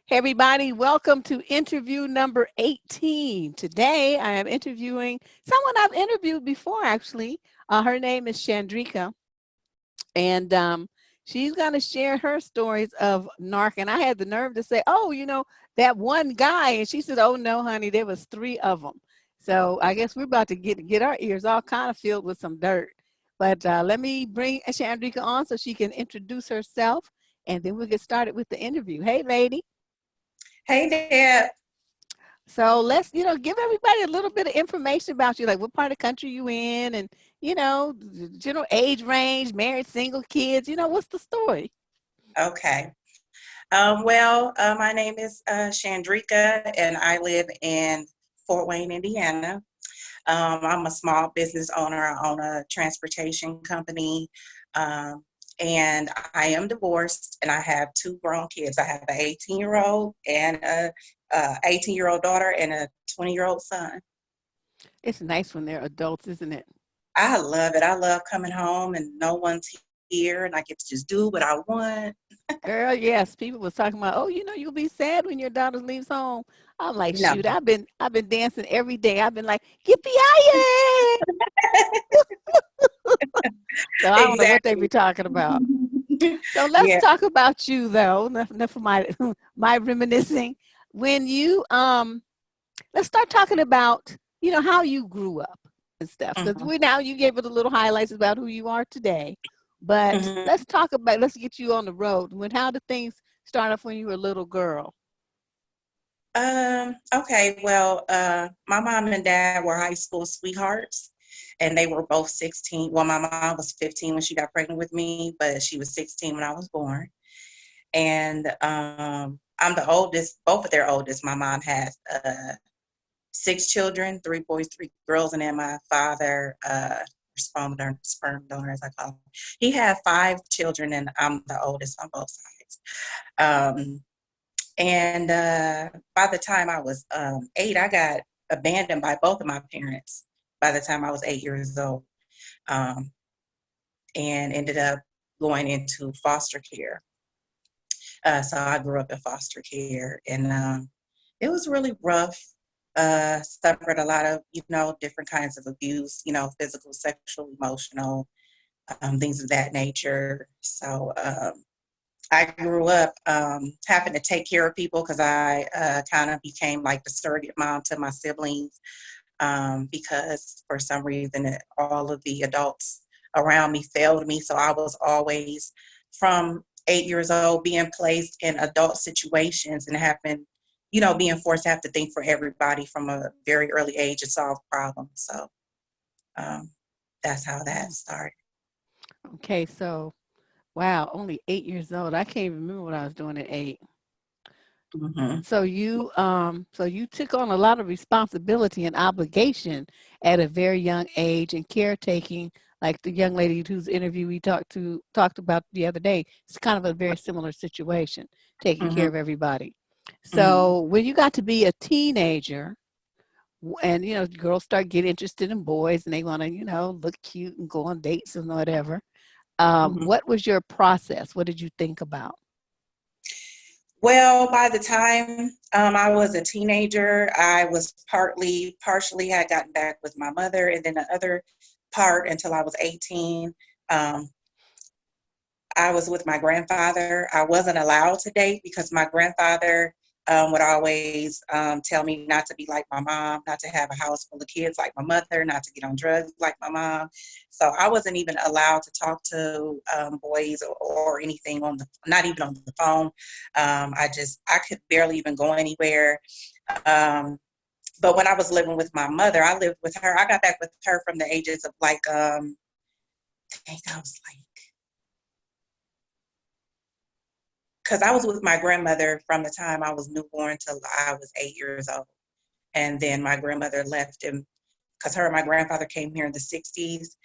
Hey everybody, welcome to interview number 18. Today I am interviewing someone I've interviewed before actually. Her name is Shandreka, and she's going to share her stories of narc. And I had the nerve to say, oh, that one guy. And she said, oh no, honey, there was three of them. So I guess we're about to get our ears all kind of filled with some dirt. But let me bring Shandreka on so she can introduce herself, and then we'll get started with the interview. Hey, lady. Hey there. So let's, give everybody a little bit of information about you, like what part of the country you in, and the general age range, married, single, kids. What's the story? Okay. My name is Shandreka, and I live in Fort Wayne, Indiana. I'm a small business owner. I own a transportation company, and I am divorced, and I have two grown kids. I have an 18-year-old and a 18-year-old daughter and a 20-year-old son. It's nice when they're adults, isn't it? I love it. I love coming home and no one's here, and I get to just do what I want. Girl, yes. People was talking about, oh, you'll be sad when your daughter leaves home. I'm like, No. shoot, I've been dancing every day. I've been like, yippee So I don't know what they Exactly. be talking about. So let's Yeah. talk about you though. Enough of my my reminiscing. When you let's start talking about, how you grew up and stuff. Because Mhm. you gave us a little highlights about who you are today. But Mhm. let's get you on the road. How did things start off when you were a little girl? Okay. Well, my mom and dad were high school sweethearts, and they were both 16. Well, my mom was 15 when she got pregnant with me, but she was 16 when I was born. And I'm the oldest, both of their oldest. My mom has six children, three boys, three girls, and then my father, sperm donor, as I call him. He had five children, and I'm the oldest on both sides. Um, And by the time I was 8, I got abandoned by both of my parents by the time I was 8 years old, um, and ended up going into foster care. So I grew up in foster care, and it was really rough. Suffered a lot of, different kinds of abuse, physical, sexual, emotional, things of that nature. So I grew up having to take care of people because I kind of became like the surrogate mom to my siblings, because for some reason all of the adults around me failed me. So I was always, from 8 years old, being placed in adult situations and having, being forced to have to think for everybody from a very early age and solve problems. So um, that's how that Mm. started. Okay, so wow, only 8 years old. I can't even remember what I was doing at 8. Hmm. So you took on a lot of responsibility and obligation at a very young age, and caretaking, like the young lady whose interview we talked about the other day. It's kind of a very similar situation, taking care Hmm. of everybody. Hmm. So when you got to be a teenager, and girls start getting interested in boys, and they want to look cute and go on dates and whatever. Hmm. What was your process? What did you think about? Well, by the time I was a teenager, I was partially had gotten back with my mother, and then the other part until I was 18, um, I was with my grandfather. I wasn't allowed to date because my grandfather would always tell me not to be like my mom, not to have a house full of kids like my mother, not to get on drugs like my mom. So I wasn't even allowed to talk to boys or anything not even on the phone. I could barely even go anywhere. Um, but when I was living with my mother, I lived with her. I got back with her from the ages of like, I think I was like, because I was with my grandmother from the time I was newborn till I was 8 years old. And then my grandmother left him because her and my grandfather came here in the 60s,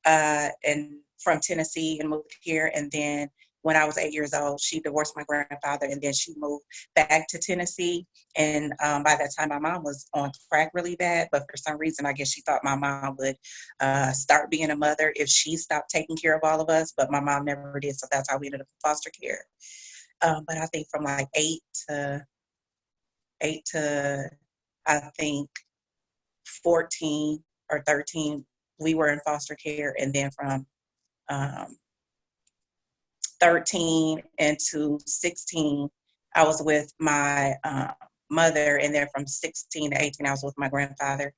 and from Tennessee, and moved here. And then when I was 8 years old, she divorced my grandfather, and then she moved back to Tennessee. And by that time, my mom was on crack really bad. But for some reason, I guess she thought my mom would start being a mother if she stopped taking care of all of us. But my mom never did. So that's how we ended up in foster care. But I think from like 8 to 8 to, I think, 14 or 13, we were in foster care. And then from 13 into 16, I was with my mother. And then from 16 to 18, I was with my grandfather.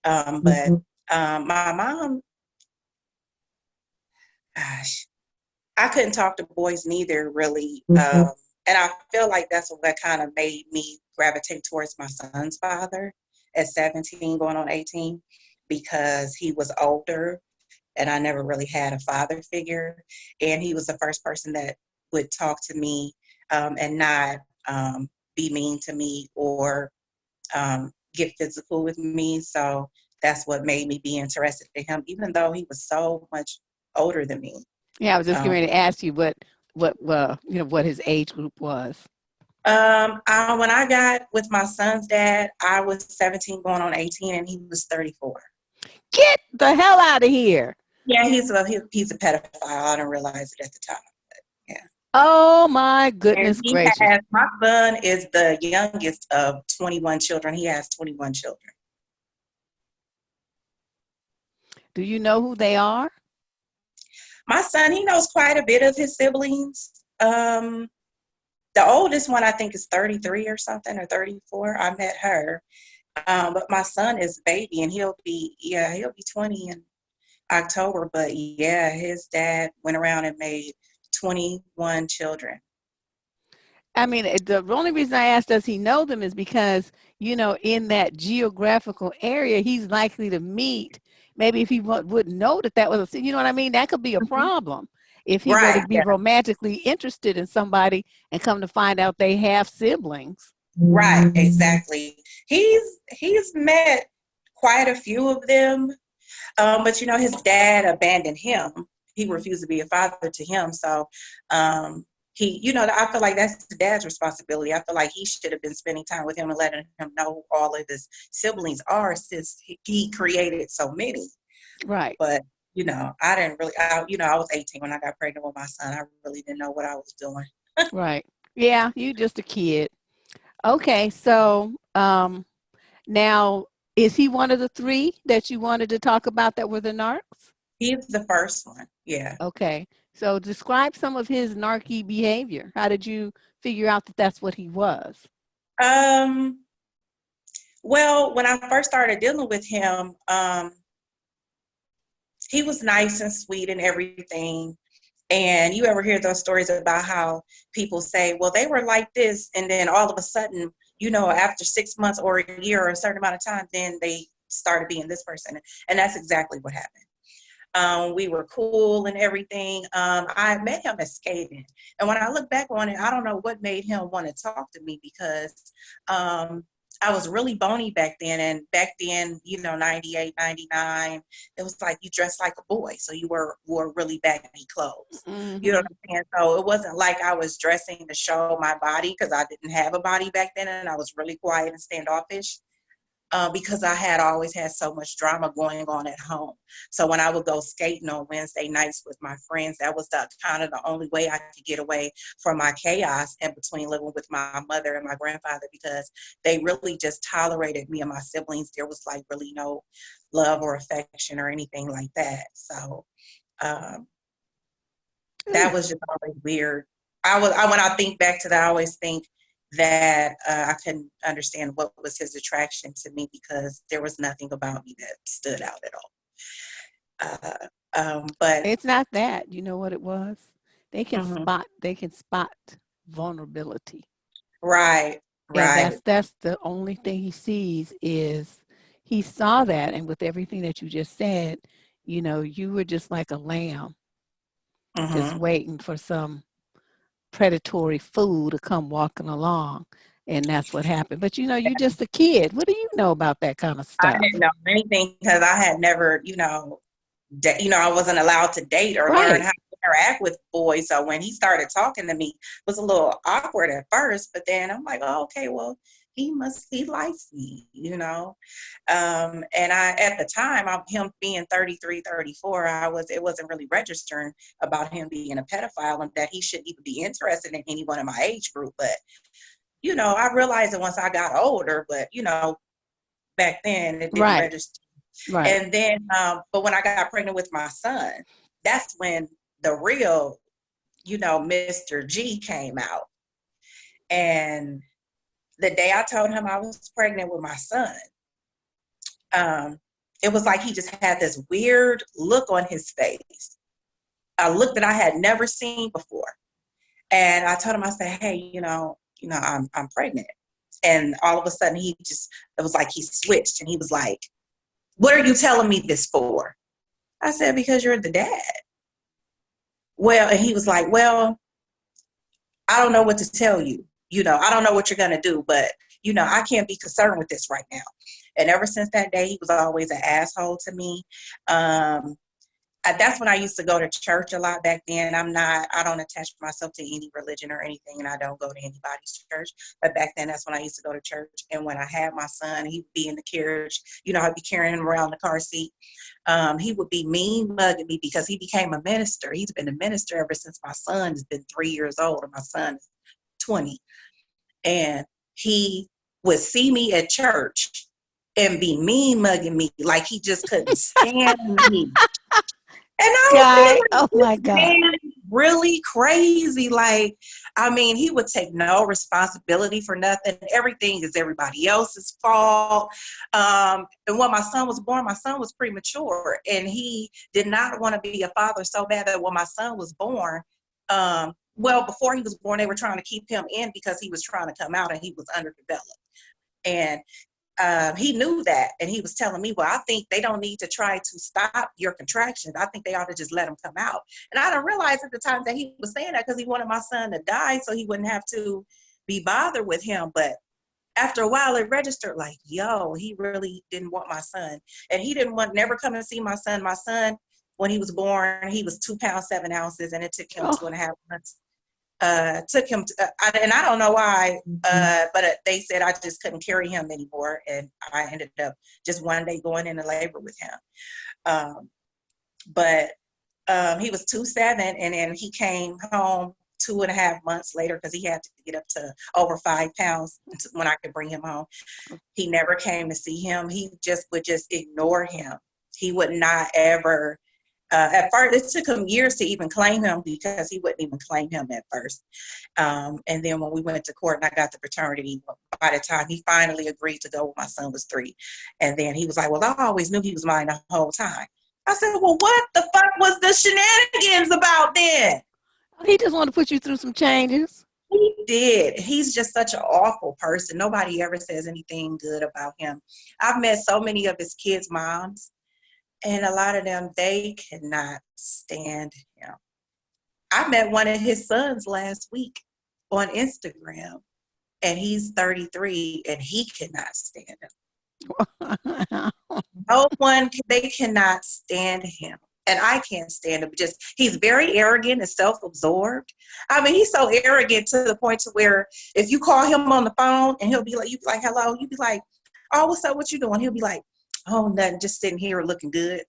But my mom, gosh, I couldn't talk to boys neither, really. And I feel like that's what kind of made me gravitate towards my son's father at 17, going on 18, because he was older and I never really had a father figure. And he was the first person that would talk to me and not be mean to me or get physical with me. So that's what made me be interested in him, even though he was so much older than me. Yeah, I was just getting ready to ask you what his age group was. When I got with my son's dad, I was 17 going on 18 and he was 34. Get the hell out of here. Yeah, he's a pedophile. I didn't realize it at the time. But yeah. Oh my goodness gracious. My son is the youngest of 21 children. He has 21 children. Do you know who they are? My son, he knows quite a bit of his siblings. The oldest one, I think, is 33 or something, or 34. I met her. But my son is baby, and he'll be 20 in October. But yeah, his dad went around and made 21 children. I mean, the only reason I asked, does he know them, is because, in that geographical area, he's likely to meet, maybe if he wouldn't know that was, you know what I mean? That could be a problem. If he were to be romantically interested in somebody and come to find out they have siblings. Right, exactly. He's met quite a few of them, but his dad abandoned him. He refused to be a father to him. So I feel like that's the dad's responsibility. I feel like he should have been spending time with him and letting him know who all of his siblings are, since he created so many. Right. But I didn't really. I was 18 when I got pregnant with my son. I really didn't know what I was doing. Right. Yeah, you just a kid. Okay, so now, is he one of the three that you wanted to talk about that were the narcs? He's the first one. Yeah. Okay. So describe some of his narky behavior. How did you figure out that that's what he was? Well, when I first started dealing with him, he was nice and sweet and everything. And you ever hear those stories about how people say, well, they were like this, and then all of a sudden, after 6 months or a year or a certain amount of time, then they started being this person. And that's exactly what happened. We were cool and everything. I met him at skating. And when I look back on it, I don't know what made him want to talk to me, because I was really bony back then. And back then, 98, 99, it was like you dressed like a boy. So you wore really baggy clothes. Mm-hmm. You know what I'm saying? So it wasn't like I was dressing to show my body, because I didn't have a body back then. And I was really quiet and standoffish. Because I had always had so much drama going on at home. So when I would go skating on Wednesday nights with my friends, that was kind of the only way I could get away from my chaos in between living with my mother and my grandfather, because they really just tolerated me and my siblings. There was like really no love or affection or anything like that. So that was just always weird. When I think back to that, I always think that I couldn't understand what was his attraction to me, because there was nothing about me that stood out at all. But it's not that. You know what it was? They can spot vulnerability. Right. And that's the only thing he sees. Is he saw that, and with everything that you just said, you were just like a lamb, just waiting for some predatory fool to come walking along, and that's what happened. But you're just a kid. What do you know about that kind of stuff? I didn't know anything, because I had never, I wasn't allowed to date or learn how to interact with boys. So when he started talking to me, it was a little awkward at first, but then I'm like, oh, okay, well, he likes me, and at the time, him being 33, 34, it wasn't really registering about him being a pedophile and that he shouldn't even be interested in anyone in my age group. But you know, I realized it once I got older, but, you know, back then it didn't Right. register. Right. And then, but when I got pregnant with my son, that's when the real, you know, Mr. G came out. And the day I told him I was pregnant with my son, it was like he just had this weird look on his face, a look that I had never seen before. And I told him, I said, hey, I'm pregnant. And all of a sudden it was like he switched and he was like, what are you telling me this for? I said, because you're the dad. Well, and he was like, well, I don't know what to tell you. You know, I don't know what you're going to do, but, you know, I can't be concerned with this right now. And ever since that day, he was always an asshole to me. That's when I used to go to church a lot back then. I don't attach myself to any religion or anything, and I don't go to anybody's church. But back then, that's when I used to go to church. And when I had my son, he'd be in the carriage. You know, I'd be carrying him around the car seat. He would be mean mugging me because he became a minister. He's been a minister ever since my son has been 3 years old, and my son is 20. And he would see me at church and be mean mugging me like he just couldn't stand me. And I was like, Oh my God. man, really crazy. Like, I mean, he would take no responsibility for nothing. Everything is everybody else's fault. And when my son was born, my son was premature, and he did not want to be a father so bad that when my son was born, before he was born, they were trying to keep him in because he was trying to come out and he was underdeveloped. And he knew that, and he was telling me, well, I think they don't need to try to stop your contractions. I think they ought to just let them come out. And I didn't realize at the time that he was saying that because he wanted my son to die so he wouldn't have to be bothered with him. But after a while, it registered like, yo, he really didn't want my son. And he never come and see my son. My son, when he was born, he was 2 pounds, 7 ounces, and it took him 2.5 months. And I don't know why, but they said I just couldn't carry him anymore, and I ended up just one day going into labor with him. But he was 2.7, and then he came home 2.5 months later because he had to get up to over 5 pounds when I could bring him home. He never came to see him. He would just ignore him. He would not ever. At first, it took him years to even claim him because he wouldn't even claim him at first. And then when we went to court and I got the paternity, by the time he finally agreed to go when my son was 3. And then he was like, well, I always knew he was mine the whole time. I said, well, what the fuck was the shenanigans about then? He just wanted to put you through some changes. He did. He's just such an awful person. Nobody ever says anything good about him. I've met so many of his kids' moms, and a lot of them, they cannot stand him. I met one of his sons last week on Instagram, and he's 33, and he cannot stand him. No one, they cannot stand him. And I can't stand him. He's very arrogant and self-absorbed. I mean, he's so arrogant to the point to where if you call him on the phone and he'll be like, you be like, hello, you be like, oh, what's up, what you doing? He'll be like, oh, nothing, just sitting here looking good.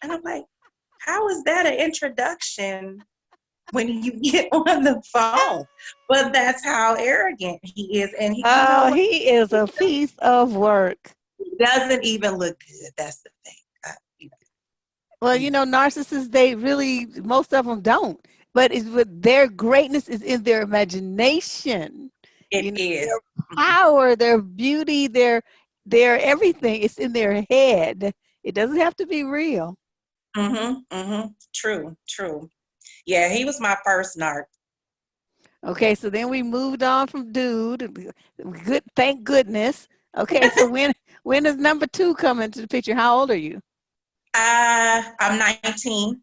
And I'm like, how is that an introduction when you get on the phone? But that's how arrogant he is. And he is a piece of work. He doesn't even look good. That's the thing. Well, narcissists, most of them don't. But their greatness is in their imagination. It is. Their power, their beauty, their everything. It's in their head. It doesn't have to be real. True. Yeah, he was my first narc. Okay, so then we moved on from dude. Good, thank goodness. Okay, so when is number 2 coming to the picture? How old are you? I'm 19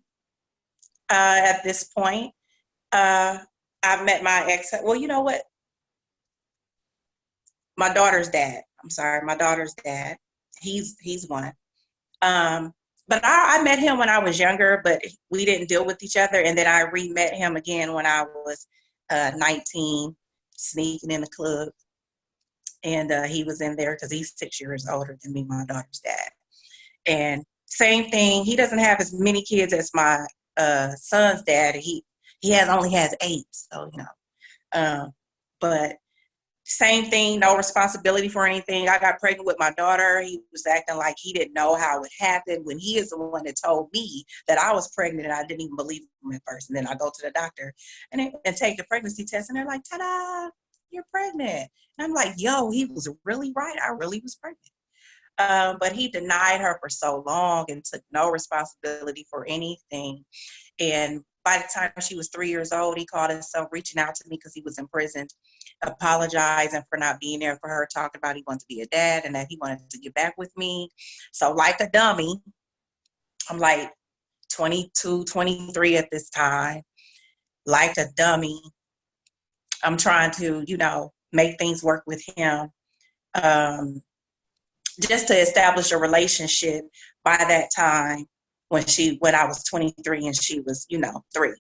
at this point. I've met my ex. Well, you know what? My daughter's dad. He's one. But I met him when I was younger, but we didn't deal with each other. And then I re-met him again when I was 19, sneaking in the club. And he was in there because he's 6 years older than me, my daughter's dad. And same thing. He doesn't have as many kids as my son's dad. He only has 8. So, But same thing, no responsibility for anything. I got pregnant with my daughter. He was acting like he didn't know how it happened when he is the one that told me that I was pregnant, and I didn't even believe him at first. And then I go to the doctor and take the pregnancy test, and they're like, ta-da, you're pregnant. And I'm like, yo, he was really right. I really was pregnant. But he denied her for so long and took no responsibility for anything. And by the time she was 3 years old, he called himself reaching out to me because he was in prison, apologizing for not being there for her, talking about he wanted to be a dad and that he wanted to get back with me. So like a dummy, I'm like 22, 23 at this time. Like a dummy, I'm trying to, make things work with him. Just to establish a relationship by that time when I was 23 and she was, 3.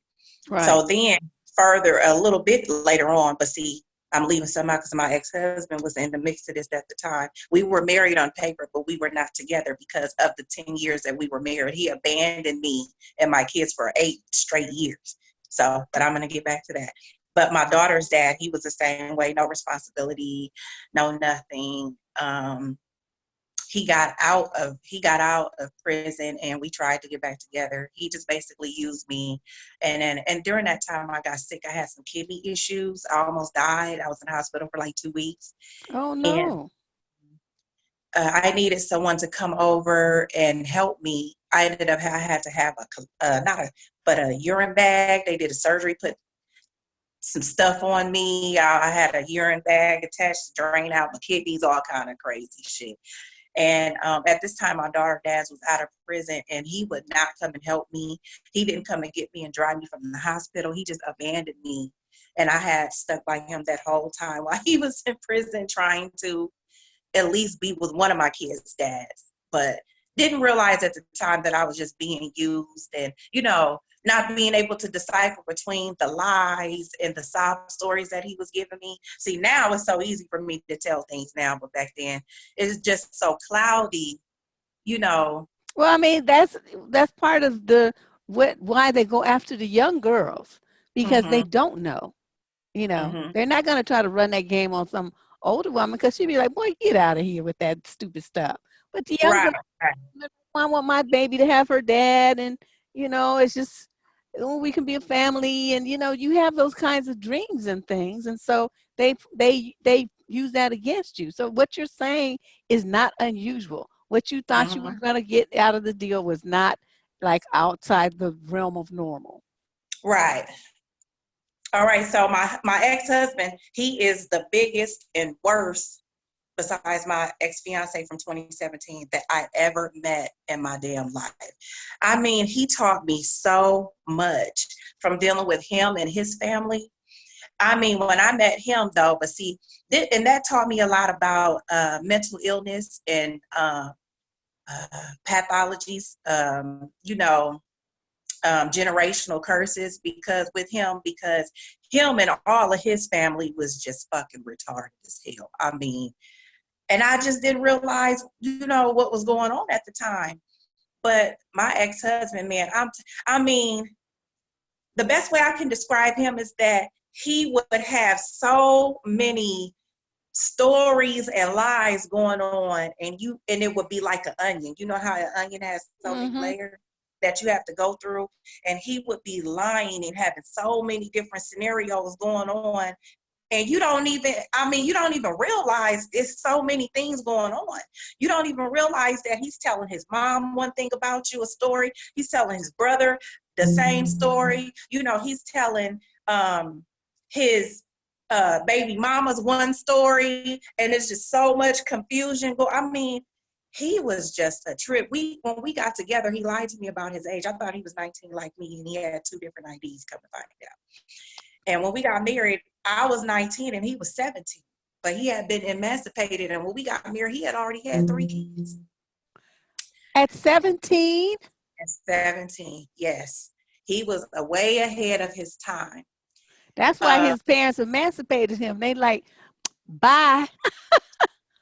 Right. So then further, a little bit later on, but see, I'm leaving some out because my ex-husband was in the mix of this at the time. We were married on paper, but we were not together because of the 10 years that we were married. He abandoned me and my kids for 8 straight years. So, but I'm going to get back to that. But my daughter's dad, he was the same way, no responsibility, no nothing. He got out of prison and we tried to get back together. He just basically used me. And during that time I got sick. I had some kidney issues. I almost died. I was in the hospital for like 2 weeks. Oh no. And I needed someone to come over and help me. I had to have a urine bag. They did a surgery, put some stuff on me. I had a urine bag attached to drain out my kidneys, all kind of crazy shit. And at this time, my daughter's dad was out of prison, and he would not come and help me. He didn't come and get me and drive me from the hospital. He just abandoned me. And I had stuck by him that whole time while he was in prison, trying to at least be with one of my kids' dads. But didn't realize at the time that I was just being used and, not being able to decipher between the lies and the sob stories that he was giving me. See, now it's so easy for me to tell things now, but back then it's just so cloudy, Well, I mean, that's part of why they go after the young girls, because they don't know. They're not going to try to run that game on some older woman because she'd be like, boy, get out of here with that stupid stuff. But the young girl, I want my baby to have her dad, and it's just, we can be a family, and you have those kinds of dreams and things, and so they use that against you. So what you're saying is not unusual. What you thought you were going to get out of the deal was not like outside the realm of normal. Right. All right. So my ex-husband, he is the biggest and worst, besides my ex-fiance from 2017, that I ever met in my damn life. I mean, he taught me so much from dealing with him and his family. I mean, when I met him, though, but see, and that taught me a lot about mental illness and pathologies, generational curses, because him and all of his family was just fucking retarded as hell. I mean, and I just didn't realize, what was going on at the time. But my ex-husband, man, I mean, the best way I can describe him is that he would have so many stories and lies going on, and it would be like an onion. You know how an onion has so many layers that you have to go through, and he would be lying and having so many different scenarios going on. And you don't even realize there's so many things going on. You don't even realize that he's telling his mom one thing about you, a story. He's telling his brother the same story. He's telling his baby mama's one story. And it's just so much confusion. I mean, he was just a trip. When we got together, he lied to me about his age. I thought he was 19 like me, and he had 2 different IDs, come to find out. And when we got married, I was 19 and he was 17, but he had been emancipated. And when we got married, he had already had 3 kids. At 17? At 17, yes. He was way ahead of his time. That's why his parents emancipated him. They like, bye.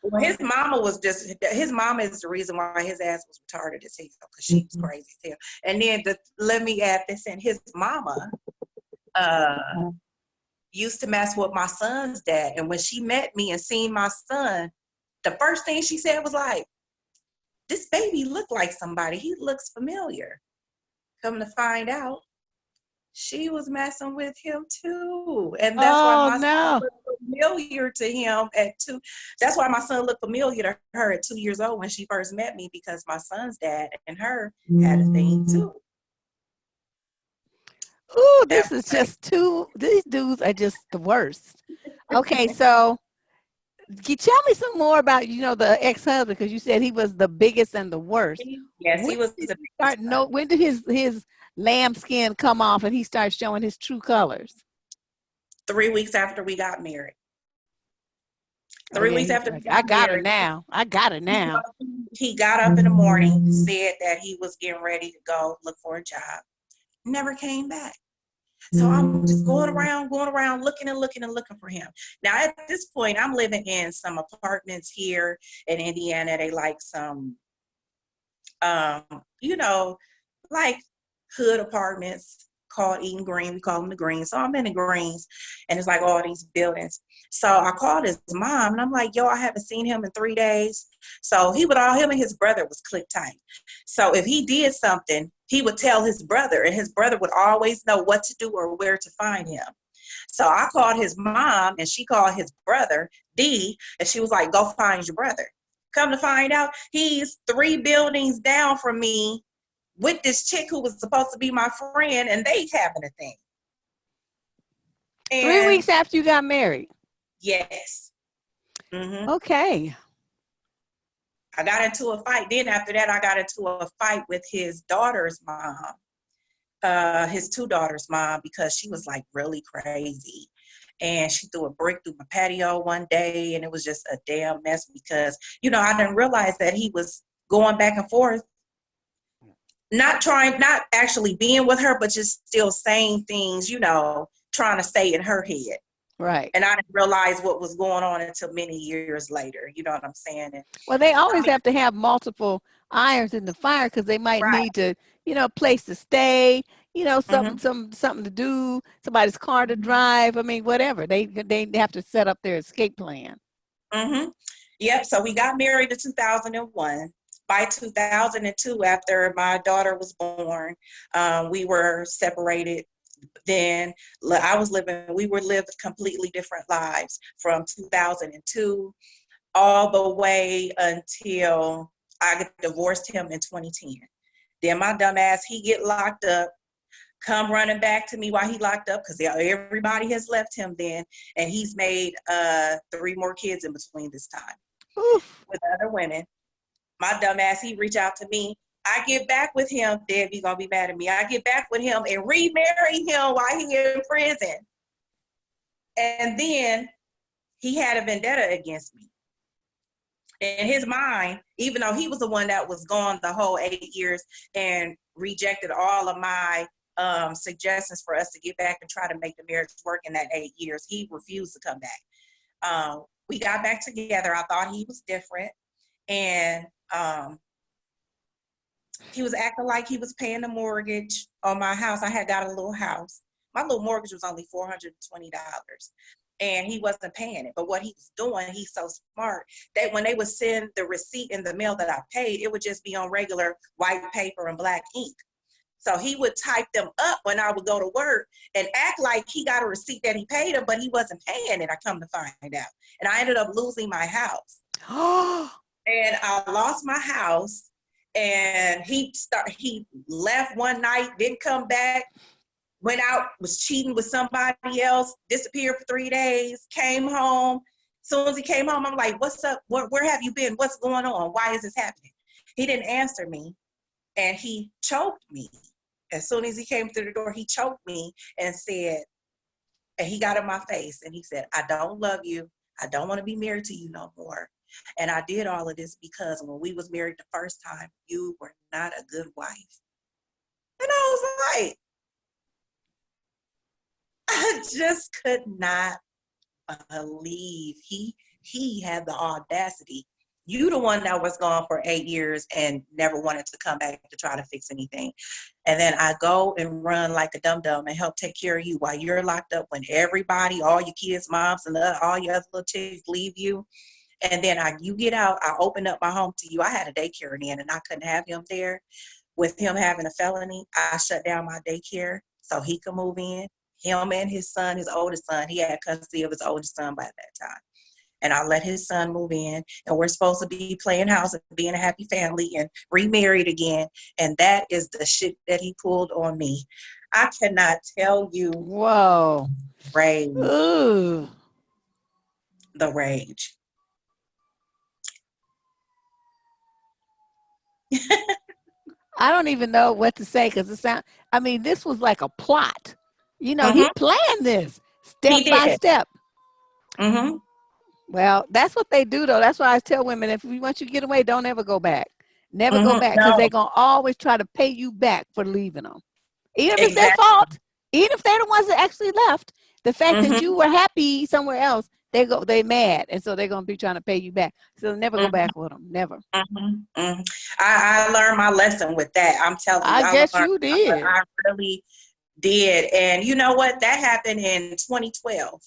Well, his mama is the reason why his ass was retarded as hell, because she was crazy as hell. And then let me add this in, his mama, used to mess with my son's dad. And when she met me and seen my son, the first thing she said was like, this baby looked like somebody. He looks familiar. Come to find out, she was messing with him too. And that's why Oh my son no. looked familiar to him at 2. That's why my son looked familiar to her at 2 years old when she first met me, because my son's dad and her had a thing too. Ooh, That this is just these dudes are just the worst. Okay, so can you tell me some more about, the ex-husband, because you said he was the biggest and the worst. Yes, When he was did the you biggest start one. when did his lambskin come off and he started showing his true colors? 3 weeks after we got married. Oh 3 yeah, weeks after we I got got it married, now. I got it now. he got up in the morning, said that he was getting ready to go look for a job. Never came back. So I'm just going around, looking and looking and looking for him. Now, at this point, I'm living in some apartments here in Indiana. They like some, you know, like hood apartments called Eden Green. We call them the Greens. So I'm in the Greens, and it's like all these buildings. So I called his mom, and I'm like, yo, I haven't seen him in 3 days. So him and his brother was click tight. So if he did something, he would tell his brother, and his brother would always know what to do or where to find him. So I called his mom, and she called his brother, D, and she was like, go find your brother. Come to find out, he's 3 buildings down from me with this chick who was supposed to be my friend, and they having a thing. 3 And weeks after you got married. yes. Mm-hmm. Okay. I got into a fight. Then after that, I got into a fight with his daughter's mom, his 2 daughters' mom, because she was like really crazy. And she threw a brick through my patio one day, and it was just a damn mess because, I didn't realize that he was going back and forth, not actually being with her, but just still saying things, trying to stay in her head. Right. And I didn't realize what was going on until many years later. You know what I'm saying? And, Well, they always have to have multiple irons in the fire because they might right. need to, place to stay, Mm-hmm. something to do, somebody's car to drive. I mean, whatever. They have to set up their escape plan. Mm-hmm. Yep. So we got married in 2001. By 2002, after my daughter was born, we were separated. Then we were living completely different lives from 2002 all the way until I divorced him in 2010. Then my dumb ass, he get locked up, come running back to me while he locked up, because everybody has left him then, and he's made 3 more kids in between this time. Oof. With other women. My dumb ass, he reach out to me. I get back with him, Deb, you gonna be mad at me. I get back with him and remarry him while he in prison. And then he had a vendetta against me. In his mind, even though he was the one that was gone the whole 8 years and rejected all of my suggestions for us to get back and try to make the marriage work in that 8 years, he refused to come back. We got back together. I thought he was different. And he was acting like he was paying the mortgage on my house. I had got a little house. My little mortgage was only $420. And he wasn't paying it. But what he was doing, he's so smart, that when they would send the receipt in the mail that I paid, it would just be on regular white paper and black ink. So he would type them up when I would go to work and act like he got a receipt that he paid him, but he wasn't paying it, I come to find out. And I ended up losing my house. And I lost my house, and he left one night, didn't come back, went out, was cheating with somebody else, disappeared for 3 days, came home. As soon as he came home, I'm like, what's up? Where have you been? What's going on? Why is this happening? He didn't answer me, and he choked me. As soon as he came through the door, he choked me and said, and he got in my face, and he said, I don't love you. I don't want to be married to you no more. And I did all of this because when we was married the first time, you were not a good wife. And I was like, I just could not believe he had the audacity. You the one that was gone for 8 years and never wanted to come back to try to fix anything. And then I go and run like a dum-dum and help take care of you while you're locked up, when everybody, all your kids, moms, and all your other little chicks leave you. And then you get out, I open up my home to you. I had a daycare in, and I couldn't have him there. With him having a felony, I shut down my daycare so he could move in. Him and his son, his oldest son, he had custody of his oldest son by that time. And I let his son move in, and we're supposed to be playing house and being a happy family and remarried again. And that is the shit that he pulled on me. I cannot tell you. Whoa. Rage. Ooh. The rage. I don't even know what to say, because this was like a plot. You know, he planned this step by step. Mm-hmm. Well, that's what they do, though. That's why I tell women, once you get away, don't ever go back. Never go back, because they're going to always try to pay you back for leaving them. Even if it's their fault, even if they're the ones that actually left, the fact that you were happy somewhere else, they mad. And so they're going to be trying to pay you back. So never go back with them. Never. I learned my lesson with that. I'm telling you. I guess you did. I really did. And you know what? That happened in 2012.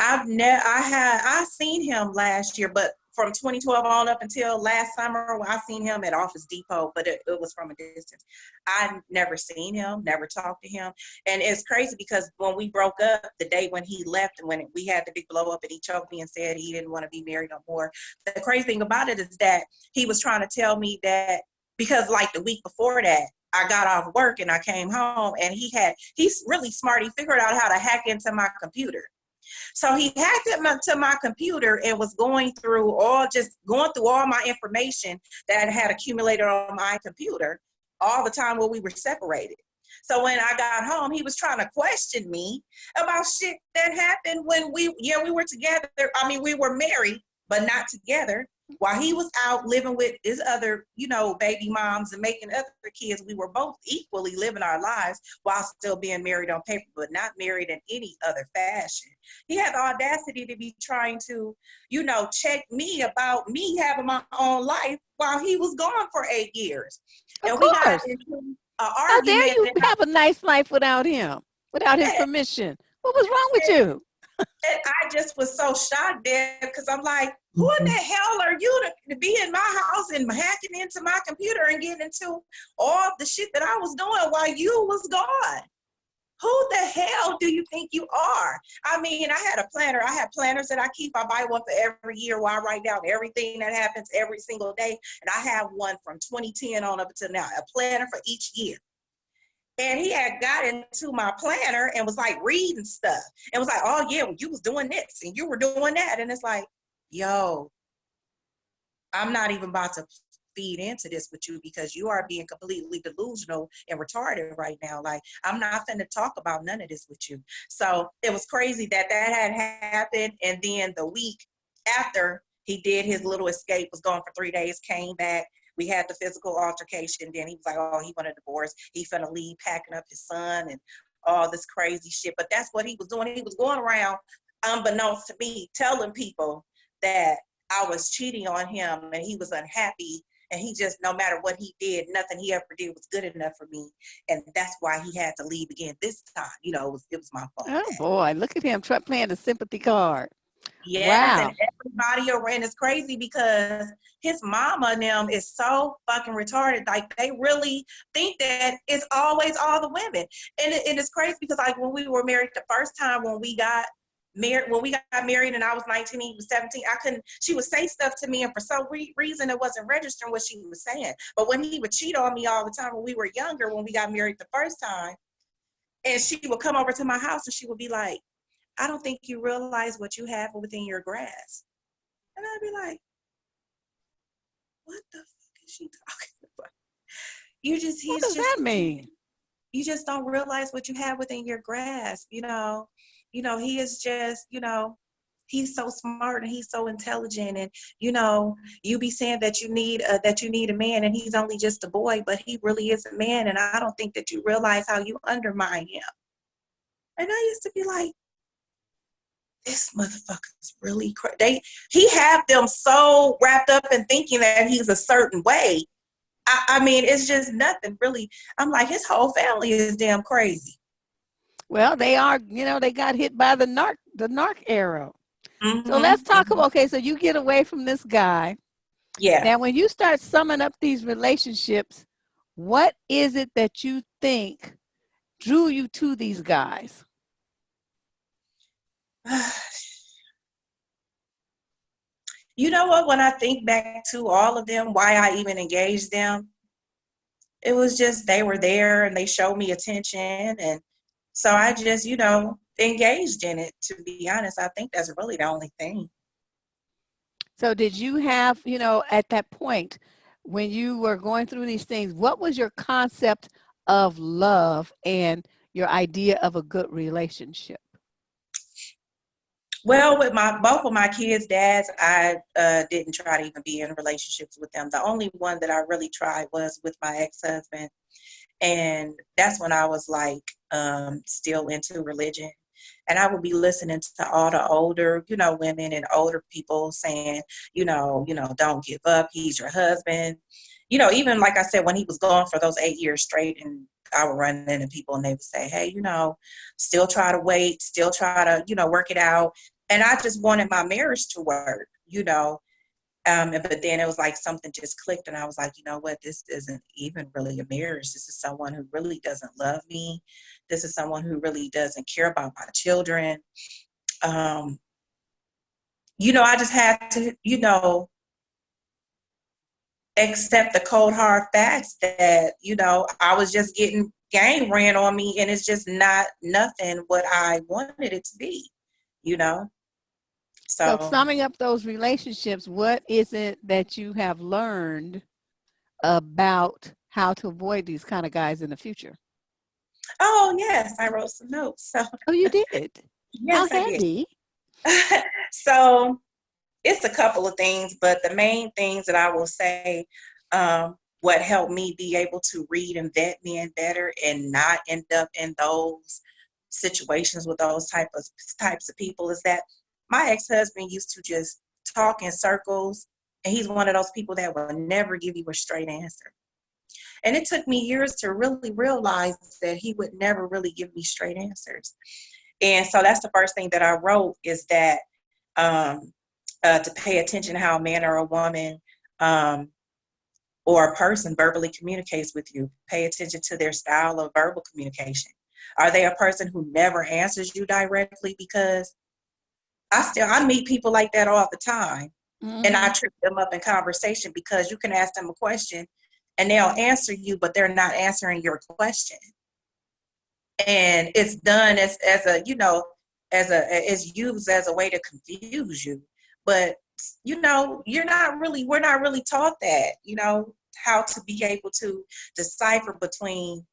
I seen him last year, but from 2012 on up until last summer, when I seen him at Office Depot, but it was from a distance. I never seen him, never talked to him. And it's crazy because when we broke up, the day when he left and when we had the big blow up and he choked me and said he didn't want to be married no more, the crazy thing about it is that he was trying to tell me that, because like the week before that, I got off work and I came home, and he's really smart. He figured out how to hack into my computer. So he hacked into my computer and was going through all my information that had accumulated on my computer all the time when we were separated. So when I got home, he was trying to question me about shit that happened when we were together. I mean, we were married, but not together. While he was out living with his other, baby moms and making other kids, we were both equally living our lives while still being married on paper, but not married in any other fashion. He had the audacity to be trying to, check me about me having my own life while he was gone for 8 years. Of and course. We got into an argument. How dare you have a nice life without him, without his permission? What was wrong with you? And I just was so shocked there, because I'm like, who in the hell are you to be in my house and hacking into my computer and getting into all the shit that I was doing while you was gone? Who the hell do you think you are? I mean, I had a planner. I have planners that I keep. I buy one for every year where I write down everything that happens every single day. And I have one from 2010 on up until now, a planner for each year. And he had got into my planner and was like reading stuff and was like, oh yeah, well, you was doing this and you were doing that. And it's like, yo, I'm not even about to feed into this with you, because you are being completely delusional and retarded right now. Like, I'm not finna talk about none of this with you. So it was crazy that had happened. And then the week after he did his little escape, was gone for 3 days, came back. We had the physical altercation. Then he was like, oh, he wanted a divorce. He finna leave, packing up his son and all this crazy shit. But that's what he was doing. He was going around, unbeknownst to me, telling people that I was cheating on him and he was unhappy. And he just, no matter what he did, nothing he ever did was good enough for me. And that's why he had to leave again this time. It was my fault. Oh, boy, look at him playing the sympathy card. Yes, wow. And everybody around is crazy because his mama and them is so fucking retarded. Like, they really think that it's always all the women. And it's crazy because, like, when we were married the first time, when we got married and I was 19, he was 17, she would say stuff to me, and for some reason it wasn't registering what she was saying. But when he would cheat on me all the time when we were younger, when we got married the first time, and she would come over to my house and she would be like, I don't think you realize what you have within your grasp. And I'd be like, what the fuck is she talking about? What does that mean? You just don't realize what you have within your grasp. He is just, he's so smart and he's so intelligent, and you be saying that you need a man, and he's only just a boy, but he really is a man, and I don't think that you realize how you undermine him. And I used to be like, this motherfucker's really crazy. He have them so wrapped up in thinking that he's a certain way. I mean, it's just nothing really. I'm like, his whole family is damn crazy. Well, they are, they got hit by the narc arrow. So let's talk Mm-hmm. about, okay, so you get away from this guy. Yeah. Now, when you start summing up these relationships, what is it that you think drew you to these guys? You know what? When I think back to all of them, why I even engaged them, it was just they were there and they showed me attention. And so I just, engaged in it, to be honest. I think that's really the only thing. So did you have, at that point, when you were going through these things, what was your concept of love and your idea of a good relationship? Well, with both of my kids' dads, I didn't try to even be in relationships with them. The only one that I really tried was with my ex-husband. And that's when I was like still into religion. And I would be listening to all the older, women and older people saying, don't give up. He's your husband. Even like I said, when he was gone for those 8 years straight, and I would run into people and they would say, hey, still try to wait, still try to, work it out. And I just wanted my marriage to work, but then it was like something just clicked and I was like, you know what, this isn't even really a marriage. This is someone who really doesn't love me. This is someone who really doesn't care about my children. I just had to, accept the cold hard facts that, I was just getting game ran on me and it's just not nothing what I wanted it to be, So summing up those relationships, what is it that you have learned about how to avoid these kind of guys in the future? Oh, yes, I wrote some notes. So. Oh, you did? Yes, how handy. I did. So it's a couple of things, but the main things that I will say, what helped me be able to read and vet men better and not end up in those situations with those types of people is that my ex-husband used to just talk in circles, and he's one of those people that will never give you a straight answer. And it took me years to really realize that he would never really give me straight answers. And so that's the first thing that I wrote is that to pay attention to how a man or a woman or a person verbally communicates with you. Pay attention to their style of verbal communication. Are they a person who never answers you directly? Because I meet people like that all the time. Mm-hmm. And I trip them up in conversation because you can ask them a question and they'll answer you, but they're not answering your question. And it's done as used as a way to confuse you. But we're not really taught that, how to be able to decipher between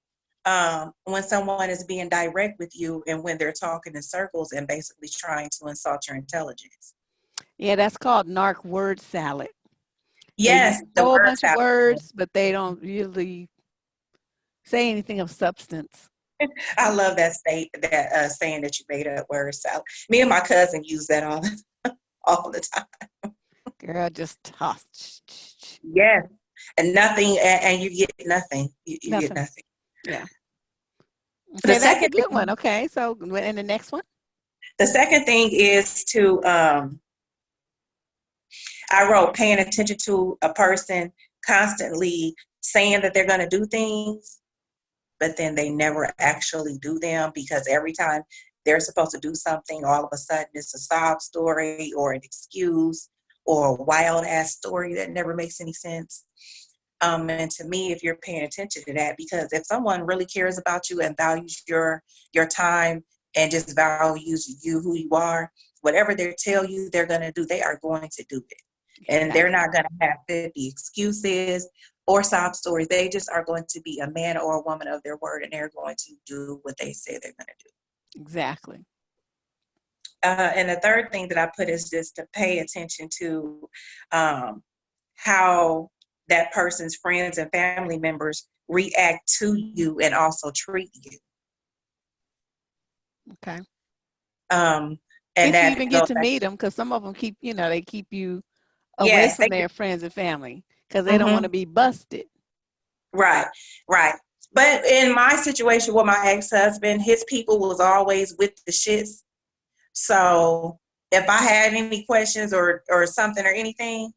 when someone is being direct with you and when they're talking in circles and basically trying to insult your intelligence. Yeah, that's called narc word salad. Yes, the whole bunch of words, but they don't really say anything of substance. I love that saying that you made up, word salad. Me and my cousin use that all the time. Girl, just toss. Yes, and nothing, and you get nothing. You get nothing. Yeah. Okay, that's a good one. Okay, so and the next one? The second thing is to, I wrote paying attention to a person constantly saying that they're going to do things, but then they never actually do them because every time they're supposed to do something, all of a sudden it's a sob story or an excuse or a wild ass story that never makes any sense. And to me, if you're paying attention to that, because if someone really cares about you and values your time and just values you, who you are, whatever they tell you they're going to do, they are going to do it. And they're not going to have 50 excuses or sob stories. They just are going to be a man or a woman of their word, and they're going to do what they say they're going to do. Exactly. And the third thing that I put is just to pay attention to how that person's friends and family members react to you and also treat you. Okay. And If you that even get goes to back. meet them, because some of them keep, they keep you away Yes, from they their friends and family because they don't want to hmm be busted. right, right. But in my situation with my ex-husband, his people was always with the shits. So if I had any questions or something or anything,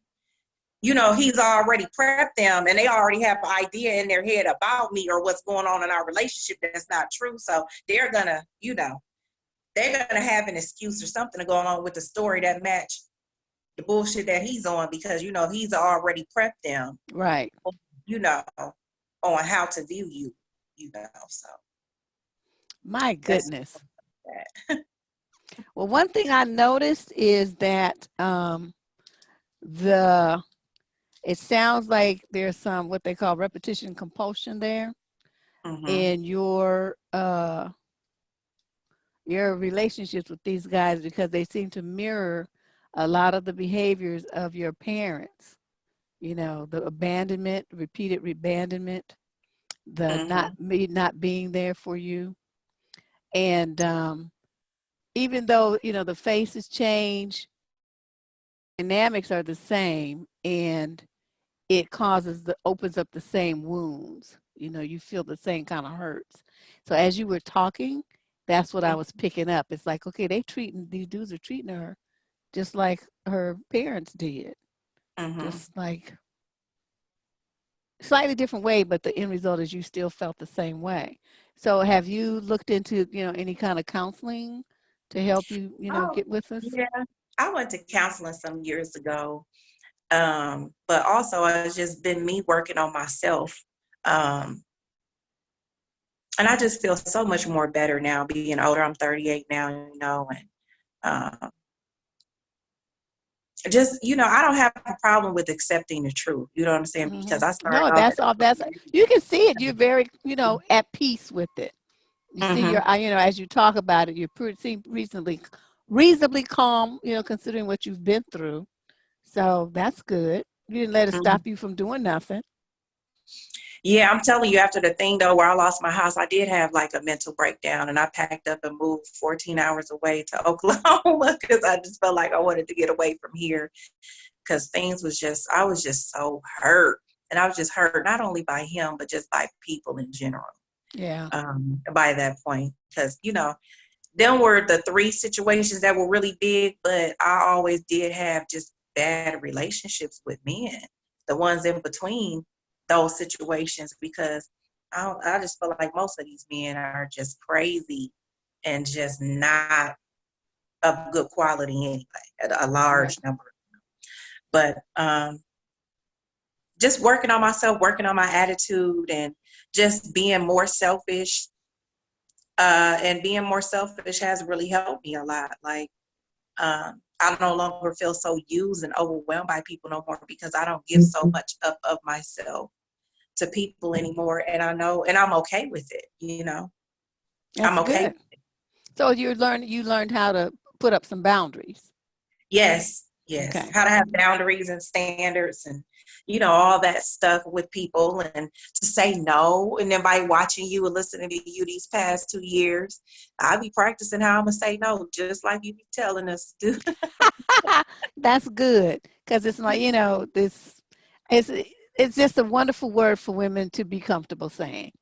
he's already prepped them and they already have an idea in their head about me or what's going on in our relationship that's not true. So they're gonna have an excuse or something to go on with the story that match the bullshit that he's on because he's already prepped them, Right. you know, on how to view you, So My that's goodness. that. Well, one thing I noticed is that the it sounds like there's some what they call repetition compulsion there Mm-hmm. in your relationships with these guys because they seem to mirror a lot of the behaviors of your parents. The abandonment, repeated abandonment, the Mm-hmm. not being there for you. And even though, the faces change, dynamics are the same and it opens up the same wounds. You feel the same kind of hurts. So as you were talking, that's what I was picking up. It's like, okay, these dudes are treating her just like her parents did. Mm-hmm. Just like slightly different way, but the end result is you still felt the same way. So have you looked into, any kind of counseling to help you, Oh, get with us? yeah. I went to counseling some years ago. But also it's just been me working on myself. Um, and I just feel so much more better now being older. I'm 38 now, and just, I don't have a problem with accepting the truth. You know what I'm saying? Because I started No, off that's all. You can see it. You're very, at peace with it. You see mm-hmm, as you talk about it, you seem reasonably calm, considering what you've been through. So that's good. You didn't let it mm-hmm. stop you from doing nothing. Yeah, I'm telling you, after the thing though, where I lost my house, I did have like a mental breakdown and I packed up and moved 14 hours away to Oklahoma because I just felt like I wanted to get away from here because I was just so hurt. And I was just hurt, not only by him, but just by people in general. Yeah. By that point, because, them were the three situations that were really big, but I always did have just bad relationships with men, the ones in between those situations, because I just feel like most of these men are just crazy and just not of good quality anyway, a large Right. number. But just working on myself, working on my attitude, and just being more selfish. And being more selfish has really helped me a lot. Like, I no longer feel so used and overwhelmed by people no more because I don't give so much up of myself to people anymore. And I know, and I'm okay with it. I'm That's okay good. with it. So you learned how to put up some boundaries. Yes, yes. Okay. How to have boundaries and standards and, all that stuff with people and to say no. And then by watching you and listening to you these past 2 years, I'll be practicing how I'm going to say no, just like you be telling us to do. That's good because it's like, this it's it's just a wonderful word for women to be comfortable saying.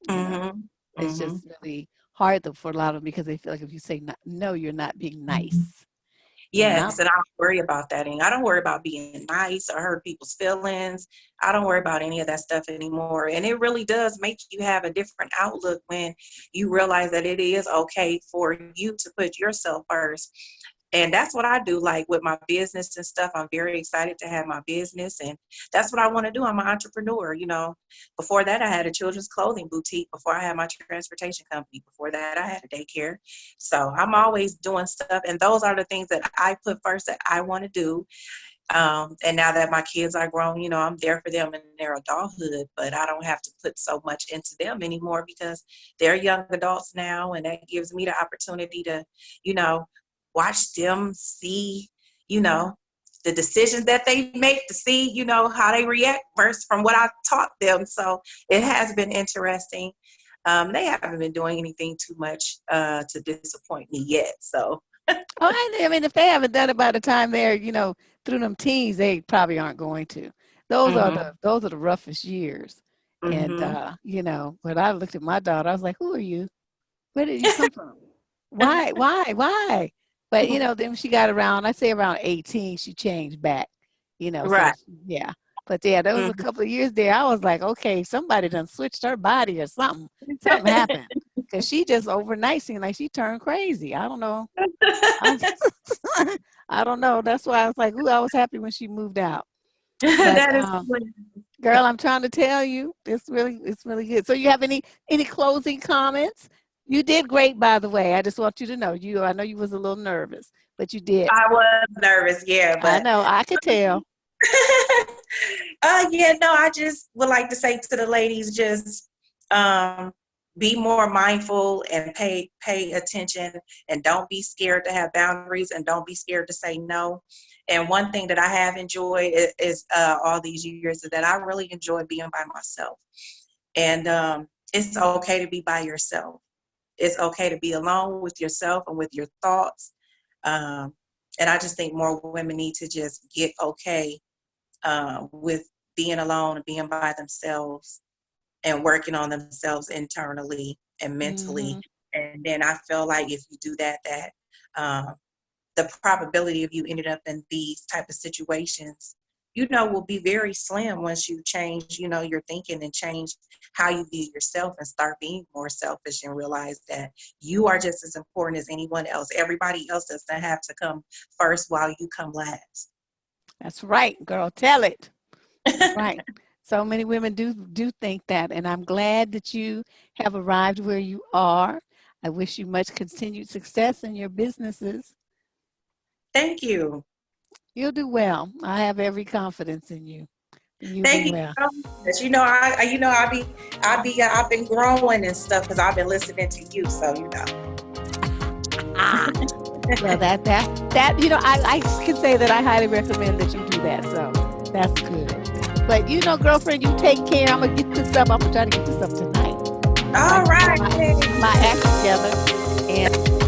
You know, Mm-hmm. it's Mm-hmm. just really hard though for a lot of them because they feel like if you say no, you're not being nice. And Yes, and I don't worry about that. And I don't worry about being nice or hurt people's feelings. I don't worry about any of that stuff anymore. And it really does make you have a different outlook when you realize that it is okay for you to put yourself first. And that's what I do, like with my business and stuff. I'm very excited to have my business, and that's what I want to do. I'm an entrepreneur. Before that, I had a children's clothing boutique. Before I had my transportation company. Before that, I had a daycare. So I'm always doing stuff, and those are the things that I put first that I want to do. And now that my kids are grown, I'm there for them in their adulthood, but I don't have to put so much into them anymore because they're young adults now, and that gives me the opportunity to, you know, watch them, see, the decisions that they make, to see, how they react first from what I taught them. So it has been interesting. They haven't been doing anything too much to disappoint me yet. So I mean, if they haven't done it by the time they're, through them teens, they probably aren't going to. Mm-hmm. Those are the roughest years. And Mm-hmm. when I looked at my daughter, I was like, who are you? Where did you come from? Why? But then when she got around, I say around 18, she changed back. So Right. yeah. But yeah, there was a Mm-hmm. couple of years there. I was like, okay, somebody done switched her body or something. Something happened. Because she just overnight seemed like she turned crazy. I don't know. I, I don't know. That's why I was like, ooh, I was happy when she moved out. But That is girl, I'm trying to tell you, it's really good. So you have any closing comments? You did great, by the way. I just want you to know. I know you was a little nervous, but you did. I was nervous, yeah, I but know, I could tell. yeah, no, I just would like to say to the ladies, just um, be more mindful and pay attention, and don't be scared to have boundaries, and don't be scared to say no. And one thing that I have enjoyed is all these years is that I really enjoy being by myself. And it's okay to be by yourself. It's okay to be alone with yourself and with your thoughts. Um, and I just think more women need to just get okay with being alone and being by themselves and working on themselves internally and mentally. Hmm. And then I feel like if you do that, um, the probability of you ended up in these type of situations, will be very slim once you change, your thinking and change how you view yourself and start being more selfish and realize that you are just as important as anyone else. Everybody else doesn't have to come first while you come last. That's right, girl. Tell it. That's right. So many women do think that, and I'm glad that you have arrived where you are. I wish you much continued success in your businesses. Thank you. You'll do well. I have every confidence in you. You'll do Thank you well. so much. I've been growing and stuff because I've been listening to you. So Ah, well, I can say that I highly recommend that you do that. So that's good. But girlfriend, you take care. I'm gonna get this up. I'm gonna try to get this up tonight. All right. My act together, and